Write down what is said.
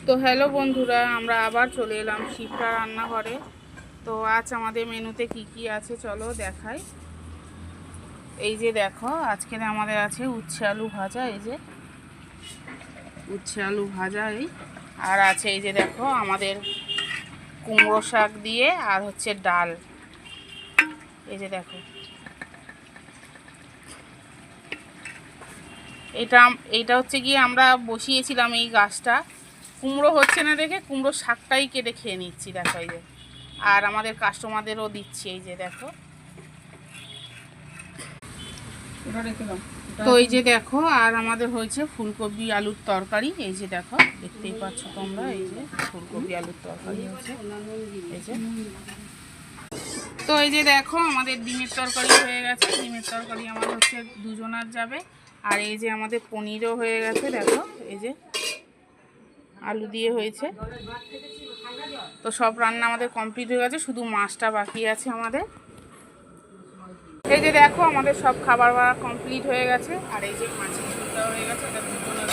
তো হ্যালো বন্ধুরা, আমরা আবার চলে এলাম শিপ্রা রান্নাঘরে। তো আজ আমাদের মেনুতে কি কি আছে চলো দেখাই। এই যে দেখো, আজকে আমাদের আছে উচ্ছে আলু ভাজা। এই যে উচ্ছে আলু ভাজা, এই আর আছে এই যে দেখো আমাদের কুমড়ো শাক দিয়ে আর হচ্ছে ডাল। এই যে দেখো, এইটা হচ্ছে গিয়ে আমরা বসিয়েছিলাম এই গাছটা, কুমড়ো হচ্ছে না দেখে কুমড়ো শাকটাই কেটে খেয়ে নিচ্ছি। দেখো এই যে, আর আমাদের কাস্টমারদেরও দিচ্ছি। এই যে দেখো, তো এই যে দেখো, আর আমাদের হয়েছে ফুলকপি আলুর তরকারি। এই যে দেখো, দেখতেই পাচ্ছ তোমরা, এই যে ফুলকপি আলুর তরকারি হচ্ছে। এই যে, তো এই যে দেখো আমাদের ডিমের তরকারি হয়ে গেছে। ডিমের তরকারি আমার হচ্ছে দুজনার যাবে। আর এই যে আমাদের পনিরও হয়ে গেছে। দেখো এই যে আলু দিয়ে হয়েছে। তো সব রান্না আমাদের কমপ্লিট হয়ে গেছে, শুধু মাছটা বাকি আছে আমাদের। এই যে দেখো আমাদের সব খাবার বাড়া কমপ্লিট হয়ে গেছে। আর এই যে মাছের ঝোলটা হয়ে গেছে, এটা দুজনের